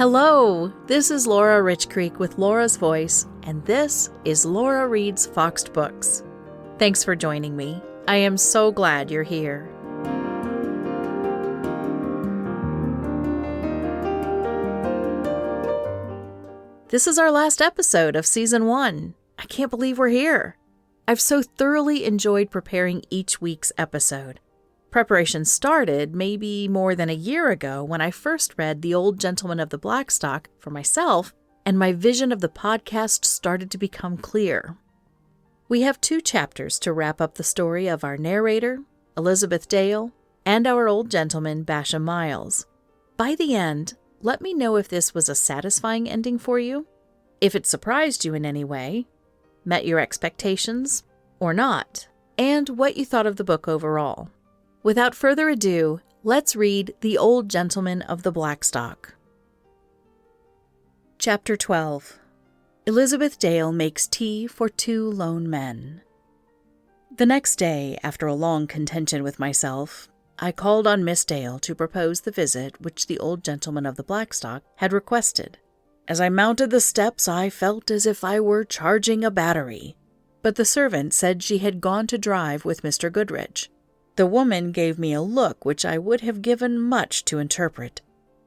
Hello, this is Laura Richcreek with Laura's Voice, and this is Laura Reads Foxed Books. Thanks for joining me. I am so glad you're here. This is our last episode of Season 1. I can't believe we're here. I've so thoroughly enjoyed preparing each week's episode. Preparation started maybe more than a year ago when I first read The Old Gentleman of the Blackstock for myself, and my vision of the podcast started to become clear. We have 2 chapters to wrap up the story of our narrator, Elizabeth Dale, and our old gentleman, Basham Miles. By the end, let me know if this was a satisfying ending for you, if it surprised you in any way, met your expectations, or not, and what you thought of the book overall. Without further ado, let's read The Old Gentleman of the Blackstock. Chapter 12. Elizabeth Dale Makes Tea for 2 Lone Men. The next day, after a long contention with myself, I called on Miss Dale to propose the visit which the old gentleman of the Blackstock had requested. As I mounted the steps, I felt as if I were charging a battery, but the servant said she had gone to drive with Mr. Goodrich. The woman gave me a look which I would have given much to interpret.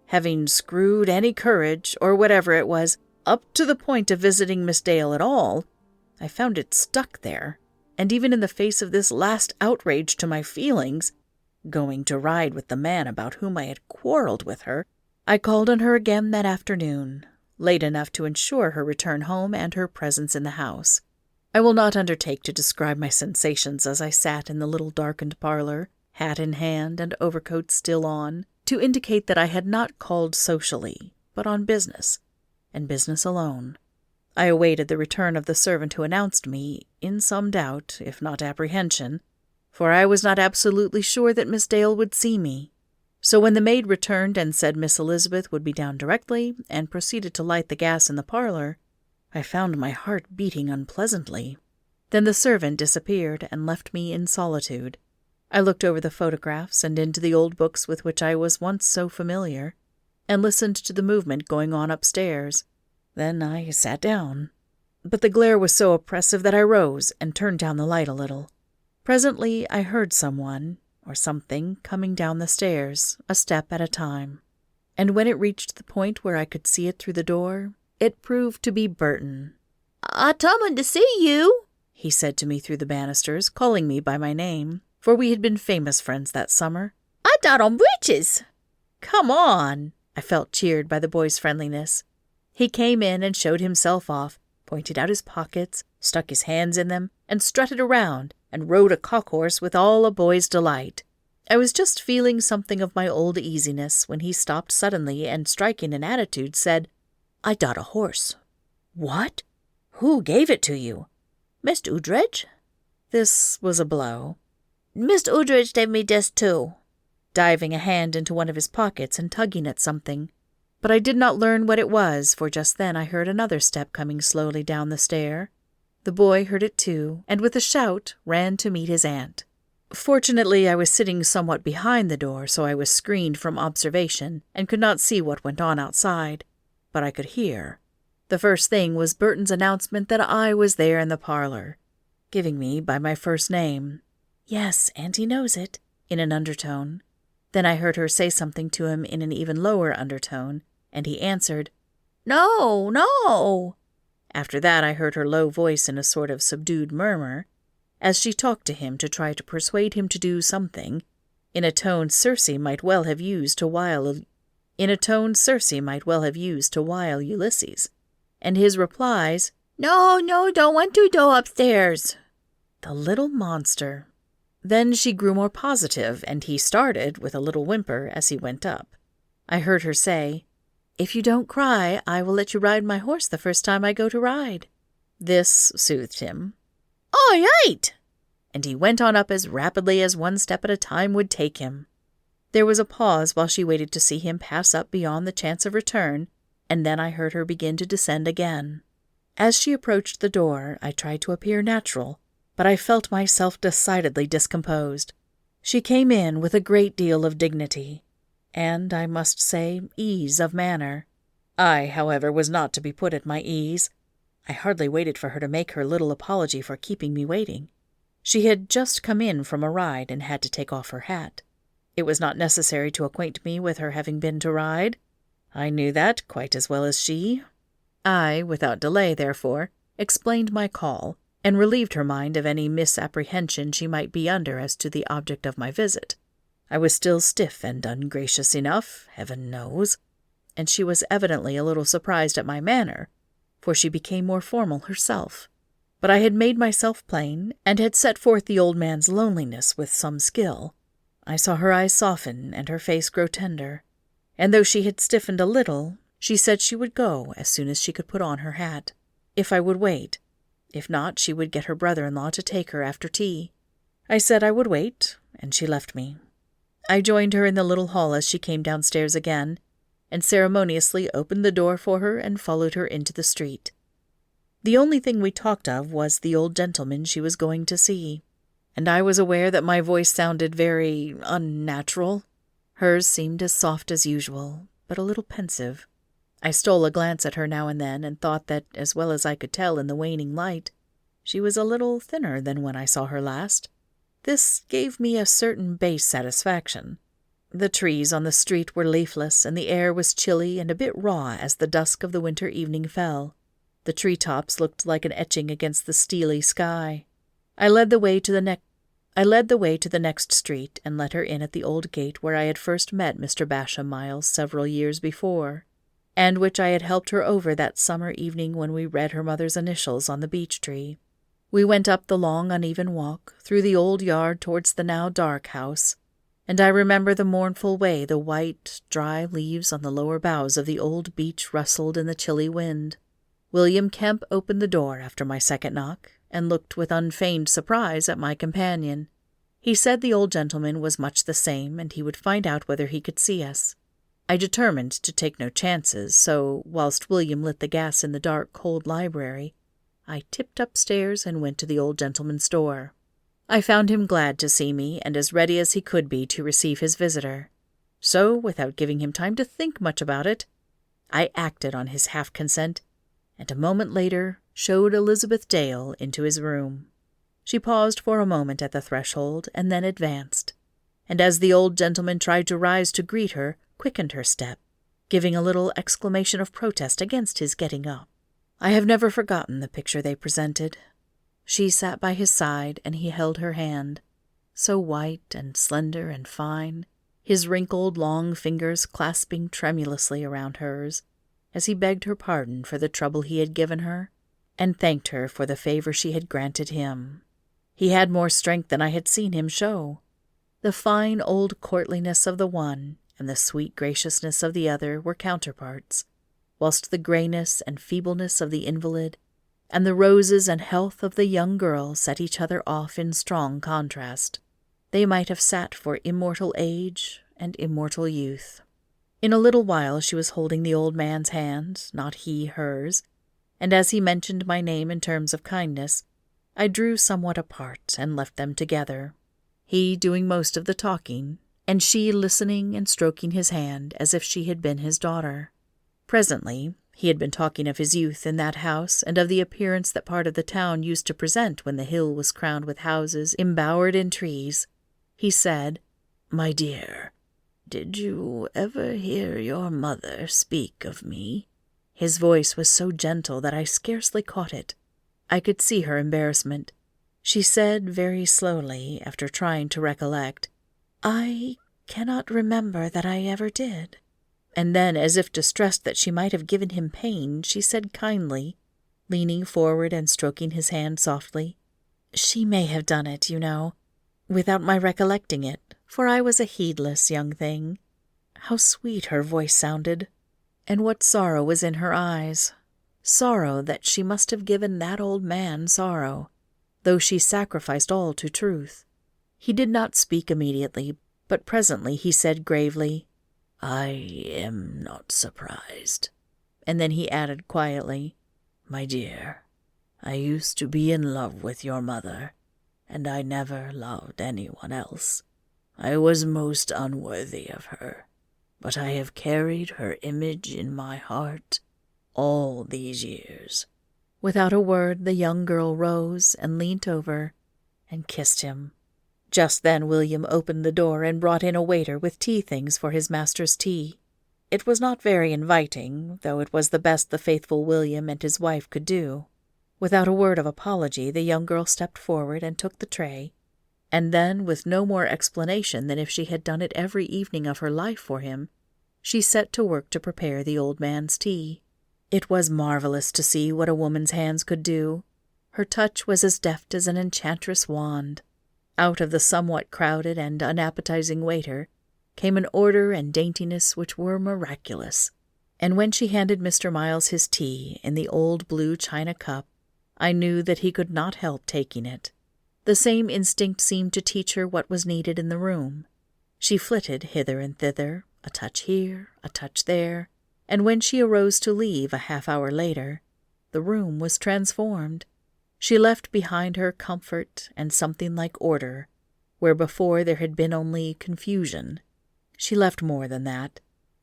Having screwed any courage, or whatever it was, up to the point of visiting Miss Dale at all, I found it stuck there, and even in the face of this last outrage to my feelings, going to ride with the man about whom I had quarreled with her, I called on her again that afternoon, late enough to ensure her return home and her presence in the house. I will not undertake to describe my sensations as I sat in the little darkened parlor, hat in hand and overcoat still on, to indicate that I had not called socially, but on business, and business alone. I awaited the return of the servant who announced me, in some doubt, if not apprehension, for I was not absolutely sure that Miss Dale would see me. So when the maid returned and said Miss Elizabeth would be down directly, and proceeded to light the gas in the parlor, I found my heart beating unpleasantly. Then the servant disappeared and left me in solitude. I looked over the photographs and into the old books with which I was once so familiar, and listened to the movement going on upstairs. Then I sat down. But the glare was so oppressive that I rose and turned down the light a little. Presently I heard someone, or something, coming down the stairs, a step at a time. And when it reached the point where I could see it through the door, it proved to be Burton. "I tumin to see you," he said to me through the banisters, calling me by my name, for we had been famous friends that summer. "I dot on breeches." "Come on!" I felt cheered by the boy's friendliness. He came in and showed himself off, pointed out his pockets, stuck his hands in them, and strutted around, and rode a cock-horse with all a boy's delight. I was just feeling something of my old easiness when he stopped suddenly and, striking an attitude, said, "I dot a horse." "What? Who gave it to you?" "Mr. Udrich." This was a blow. "Mr. Udrich gave me this too," diving a hand into one of his pockets and tugging at something. But I did not learn what it was, for just then I heard another step coming slowly down the stair. The boy heard it too, and with a shout ran to meet his aunt. Fortunately, I was sitting somewhat behind the door, so I was screened from observation and could not see what went on outside. But I could hear. The first thing was Burton's announcement that I was there in the parlor, giving me by my first name. "Yes, Auntie knows it," in an undertone. Then I heard her say something to him in an even lower undertone, and he answered, "No, no." After that I heard her low voice in a sort of subdued murmur, as she talked to him to try to persuade him to do something, in a tone Circe might well have used to wile Ulysses, and his replies, "No, don't want to go upstairs." The little monster. Then she grew more positive, and he started, with a little whimper, as he went up. I heard her say, "If you don't cry, I will let you ride my horse the first time I go to ride." This soothed him. "All right," and he went on up as rapidly as one step at a time would take him. There was a pause while she waited to see him pass up beyond the chance of return, and then I heard her begin to descend again. As she approached the door, I tried to appear natural, but I felt myself decidedly discomposed. She came in with a great deal of dignity, and, I must say, ease of manner. I, however, was not to be put at my ease. I hardly waited for her to make her little apology for keeping me waiting. She had just come in from a ride and had to take off her hat. It was not necessary to acquaint me with her having been to ride. I knew that quite as well as she. I, without delay, therefore, explained my call, and relieved her mind of any misapprehension she might be under as to the object of my visit. I was still stiff and ungracious enough, heaven knows, and she was evidently a little surprised at my manner, for she became more formal herself. But I had made myself plain, and had set forth the old man's loneliness with some skill. I saw her eyes soften and her face grow tender, and though she had stiffened a little, she said she would go as soon as she could put on her hat, if I would wait. If not, she would get her brother-in-law to take her after tea. I said I would wait, and she left me. I joined her in the little hall as she came downstairs again, and ceremoniously opened the door for her and followed her into the street. The only thing we talked of was the old gentleman she was going to see, and I was aware that my voice sounded very unnatural. Hers seemed as soft as usual, but a little pensive. I stole a glance at her now and then, and thought that, as well as I could tell in the waning light, she was a little thinner than when I saw her last. This gave me a certain base satisfaction. The trees on the street were leafless, and the air was chilly and a bit raw as the dusk of the winter evening fell. The tree-tops looked like an etching against the steely sky. I led the way to the next street, and let her in at the old gate where I had first met Mr. Basham Miles several years before, and which I had helped her over that summer evening when we read her mother's initials on the beech tree. We went up the long, uneven walk, through the old yard towards the now dark house, and I remember the mournful way the white, dry leaves on the lower boughs of the old beech rustled in the chilly wind. William Kemp opened the door after my second knock, and looked with unfeigned surprise at my companion. He said the old gentleman was much the same, and he would find out whether he could see us. I determined to take no chances, so, whilst William lit the gas in the dark, cold library, I tipped upstairs and went to the old gentleman's door. I found him glad to see me, and as ready as he could be to receive his visitor. So, without giving him time to think much about it, I acted on his half-consent, and a moment later showed Elizabeth Dale into his room. She paused for a moment at the threshold, and then advanced, and as the old gentleman tried to rise to greet her, quickened her step, giving a little exclamation of protest against his getting up. I have never forgotten the picture they presented. She sat by his side, and he held her hand, so white and slender and fine, his wrinkled long fingers clasping tremulously around hers, as he begged her pardon for the trouble he had given her, and thanked her for the favor she had granted him. He had more strength than I had seen him show. The fine old courtliness of the one and the sweet graciousness of the other were counterparts, whilst the greyness and feebleness of the invalid and the roses and health of the young girl set each other off in strong contrast. They might have sat for immortal age and immortal youth. In a little while she was holding the old man's hand, not he hers, and as he mentioned my name in terms of kindness, I drew somewhat apart and left them together, he doing most of the talking, and she listening and stroking his hand as if she had been his daughter. Presently, he had been talking of his youth in that house, and of the appearance that part of the town used to present when the hill was crowned with houses embowered in trees. He said, "My dear, did you ever hear your mother speak of me?" His voice was so gentle that I scarcely caught it. I could see her embarrassment. She said very slowly, after trying to recollect, "I cannot remember that I ever did." And then, as if distressed that she might have given him pain, she said kindly, leaning forward and stroking his hand softly, "She may have done it, you know, without my recollecting it, for I was a heedless young thing." How sweet her voice sounded, and what sorrow was in her eyes. Sorrow that she must have given that old man sorrow, though she sacrificed all to truth. He did not speak immediately, but presently he said gravely, "I am not surprised." And then he added quietly, "My dear, I used to be in love with your mother, and I never loved anyone else. I was most unworthy of her, but I have carried her image in my heart all these years." Without a word, the young girl rose and leant over and kissed him. Just then William opened the door and brought in a waiter with tea things for his master's tea. It was not very inviting, though it was the best the faithful William and his wife could do. Without a word of apology, the young girl stepped forward and took the tray, and then, with no more explanation than if she had done it every evening of her life for him, she set to work to prepare the old man's tea. It was marvelous to see what a woman's hands could do. Her touch was as deft as an enchantress wand. Out of the somewhat crowded and unappetizing waiter came an order and daintiness which were miraculous, and when she handed Mr. Miles his tea in the old blue china cup, I knew that he could not help taking it. The same instinct seemed to teach her what was needed in the room. She flitted hither and thither, a touch here, a touch there, and when she arose to leave a half-hour later, the room was transformed. She left behind her comfort and something like order, where before there had been only confusion. She left more than that.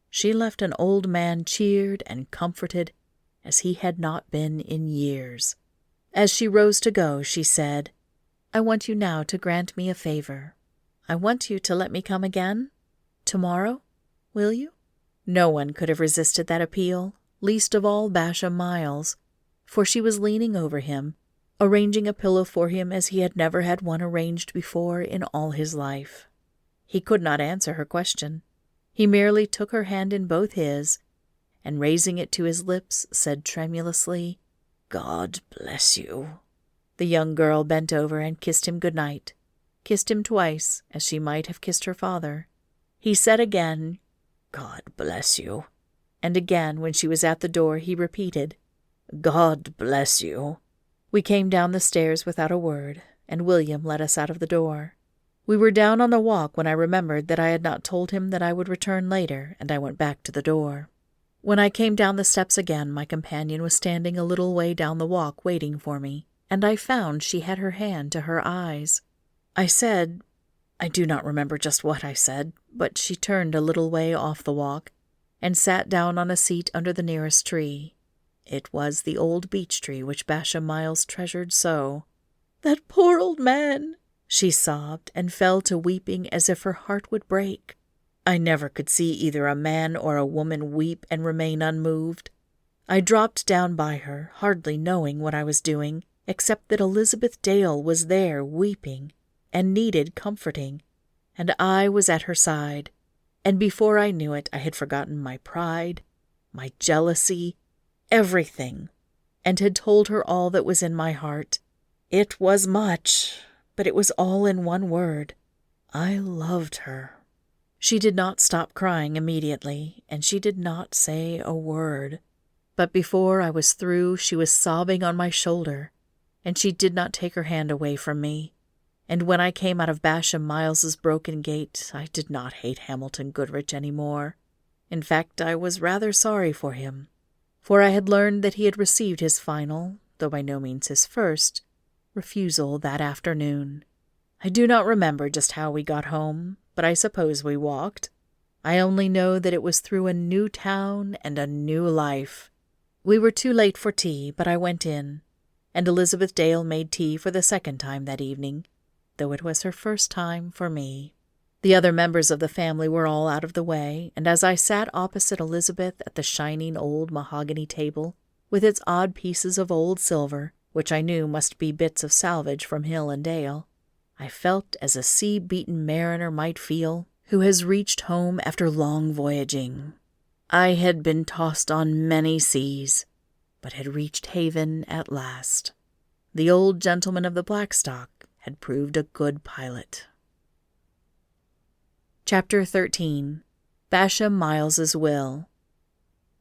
She left an old man cheered and comforted as he had not been in years. As she rose to go, she said, "I want you now to grant me a favor. I want you to let me come again. Tomorrow, will you?" No one could have resisted that appeal, least of all Basham Miles, for she was leaning over him, arranging a pillow for him as he had never had one arranged before in all his life. He could not answer her question. He merely took her hand in both his, and raising it to his lips, said tremulously, "God bless you." The young girl bent over and kissed him good night, kissed him twice, as she might have kissed her father. He said again, "God bless you," and again, when she was at the door, he repeated, "God bless you." We came down the stairs without a word, and William led us out of the door. We were down on the walk when I remembered that I had not told him that I would return later, and I went back to the door. When I came down the steps again, my companion was standing a little way down the walk waiting for me, and I found she had her hand to her eyes. I said, I do not remember just what I said, but she turned a little way off the walk and sat down on a seat under the nearest tree. It was the old beech tree which Basham Miles treasured so. "That poor old man!" she sobbed, and fell to weeping as if her heart would break. I never could see either a man or a woman weep and remain unmoved. I dropped down by her, hardly knowing what I was doing, except that Elizabeth Dale was there weeping and needed comforting, and I was at her side, and before I knew it I had forgotten my pride, my jealousy, everything, and had told her all that was in my heart. It was much, but it was all in one word. I loved her. She did not stop crying immediately, and she did not say a word. But before I was through, she was sobbing on my shoulder, and she did not take her hand away from me. And when I came out of Basham Miles's broken gate, I did not hate Hamilton Goodrich any more. In fact, I was rather sorry for him, for I had learned that he had received his final, though by no means his first, refusal that afternoon. I do not remember just how we got home, but I suppose we walked. I only know that it was through a new town and a new life. We were too late for tea, but I went in, and Elizabeth Dale made tea for the second time that evening, though it was her first time for me. The other members of the family were all out of the way, and as I sat opposite Elizabeth at the shining old mahogany table, with its odd pieces of old silver, which I knew must be bits of salvage from hill and dale, I felt as a sea-beaten mariner might feel who has reached home after long voyaging. I had been tossed on many seas, but had reached haven at last. The old gentleman of the Blackstock had proved a good pilot. Chapter 13. Basham Miles's Will.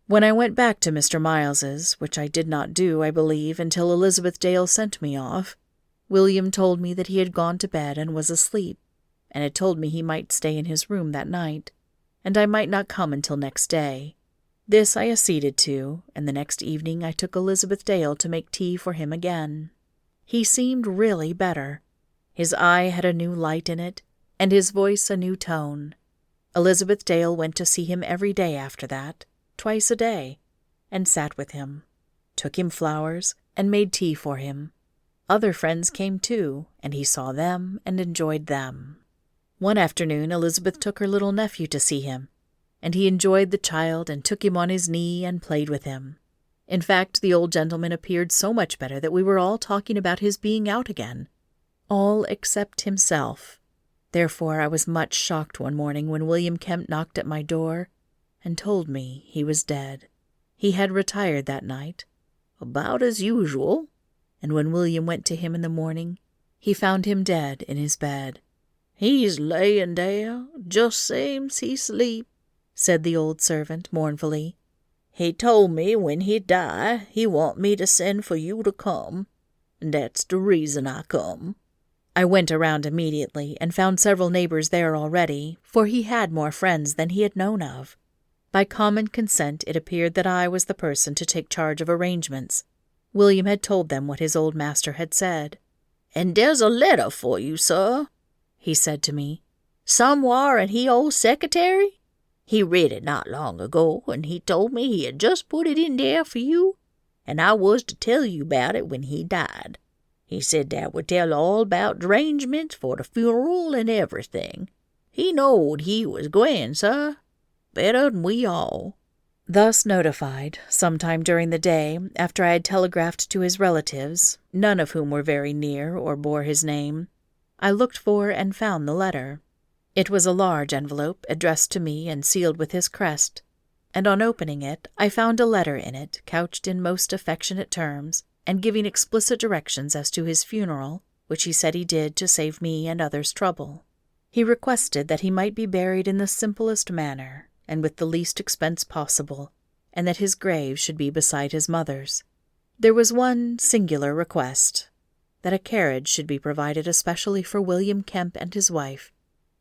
When I went back to Mr. Miles's, which I did not do, I believe, until Elizabeth Dale sent me off, William told me that he had gone to bed and was asleep, and had told me he might stay in his room that night, and I might not come until next day. This I acceded to, and the next evening I took Elizabeth Dale to make tea for him again. He seemed really better. His eye had a new light in it, and his voice a new tone. Elizabeth Dale went to see him every day after that, twice a day, and sat with him, took him flowers, and made tea for him. Other friends came too, and he saw them and enjoyed them. One afternoon Elizabeth took her little nephew to see him, and he enjoyed the child and took him on his knee and played with him. In fact, the old gentleman appeared so much better that we were all talking about his being out again, all except himself. Therefore I was much shocked one morning when William Kemp knocked at my door and told me he was dead. He had retired that night, about as usual, and when William went to him in the morning, he found him dead in his bed. "He's layin' there, just same's he sleep," said the old servant mournfully. "He told me when he die he want me to send for you to come, and that's the reason I come." I went around immediately and found several neighbors there already, for he had more friends than he had known of. By common consent it appeared that I was the person to take charge of arrangements. William had told them what his old master had said. "And there's a letter for you, sir," he said to me. "Somewhere in he old secretary. He read it not long ago, and he told me he had just put it in there for you, and I was to tell you about it when he died. He said that would tell all about the arrangements for the funeral and everything. He knowed he was gwine, sir, better than we all." Thus notified, sometime during the day, after I had telegraphed to his relatives, none of whom were very near or bore his name, I looked for and found the letter. It was a large envelope addressed to me and sealed with his crest, and on opening it I found a letter in it couched in most affectionate terms, and giving explicit directions as to his funeral, which he said he did to save me and others trouble. He requested that he might be buried in the simplest manner, and with the least expense possible, and that his grave should be beside his mother's. There was one singular request, that a carriage should be provided especially for William Kemp and his wife,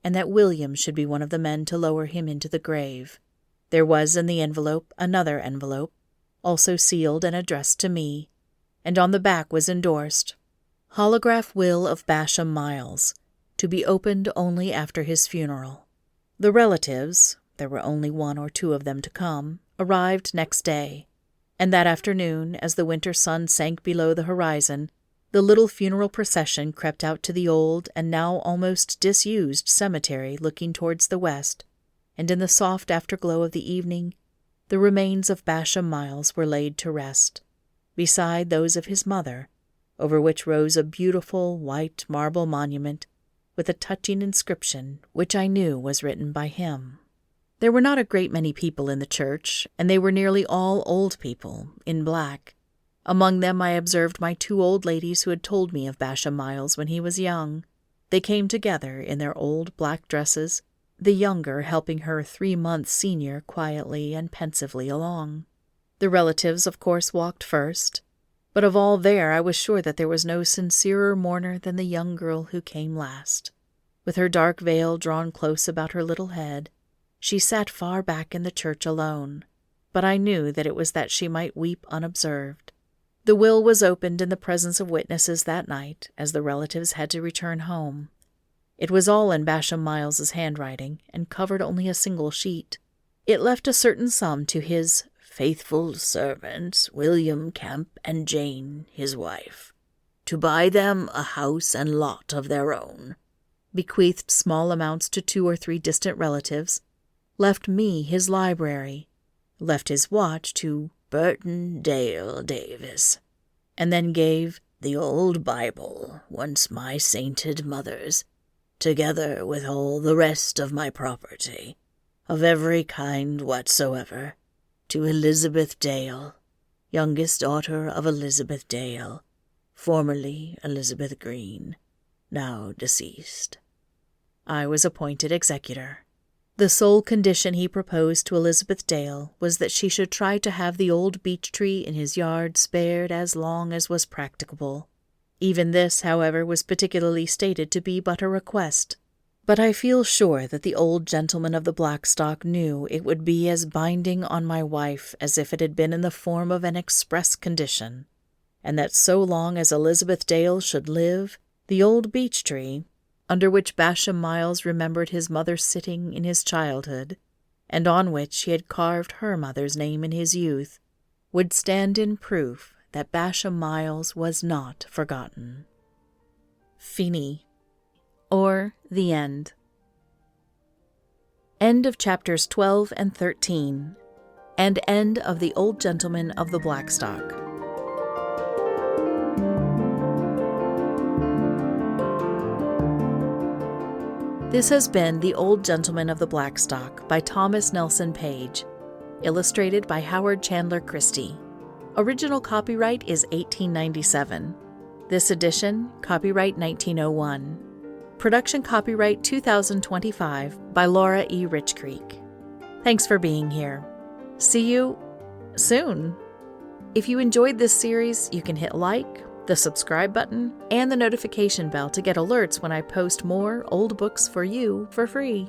and that William should be one of the men to lower him into the grave. There was in the envelope another envelope, also sealed and addressed to me, and on the back was endorsed, "Holograph will of Basham Miles, to be opened only after his funeral." The relatives, there were only one or two of them to come, arrived next day, and that afternoon, as the winter sun sank below the horizon, the little funeral procession crept out to the old and now almost disused cemetery looking towards the west, and in the soft afterglow of the evening, the remains of Basham Miles were laid to rest, beside those of his mother, over which rose a beautiful white marble monument with a touching inscription which I knew was written by him. There were not a great many people in the church, and they were nearly all old people, in black. Among them I observed my two old ladies who had told me of Basham Miles when he was young. They came together in their old black dresses, the younger helping her 3-month senior quietly and pensively along. The relatives, of course, walked first, but of all there I was sure that there was no sincerer mourner than the young girl who came last. With her dark veil drawn close about her little head, she sat far back in the church alone, but I knew that it was that she might weep unobserved. The will was opened in the presence of witnesses that night, as the relatives had to return home. It was all in Basham Miles's handwriting, and covered only a single sheet. It left a certain sum to his faithful servants, William Kemp and Jane, his wife, to buy them a house and lot of their own, bequeathed small amounts to 2 or 3 distant relatives, left me his library, left his watch to Burton Dale Davis, and then gave the old Bible, once my sainted mother's, together with all the rest of my property, of every kind whatsoever, to Elizabeth Dale, youngest daughter of Elizabeth Dale, formerly Elizabeth Green, now deceased. I was appointed executor. The sole condition he proposed to Elizabeth Dale was that she should try to have the old beech tree in his yard spared as long as was practicable. Even this, however, was particularly stated to be but a request, but I feel sure that the old gentleman of the Blackstock knew it would be as binding on my wife as if it had been in the form of an express condition, and that so long as Elizabeth Dale should live, the old beech tree, under which Basham Miles remembered his mother sitting in his childhood, and on which he had carved her mother's name in his youth, would stand in proof that Basham Miles was not forgotten. Fini, or the end. End of chapters 12 and 13, and end of The Old Gentleman of the Blackstock. This has been The Old Gentleman of the Blackstock by Thomas Nelson Page, illustrated by Howard Chandler Christie. Original copyright is 1897. This edition, copyright 1901. Production copyright 2025 by Laura E. Richcreek. Thanks for being here. See you soon. If you enjoyed this series, you can hit like, the subscribe button, and the notification bell to get alerts when I post more old books for you for free.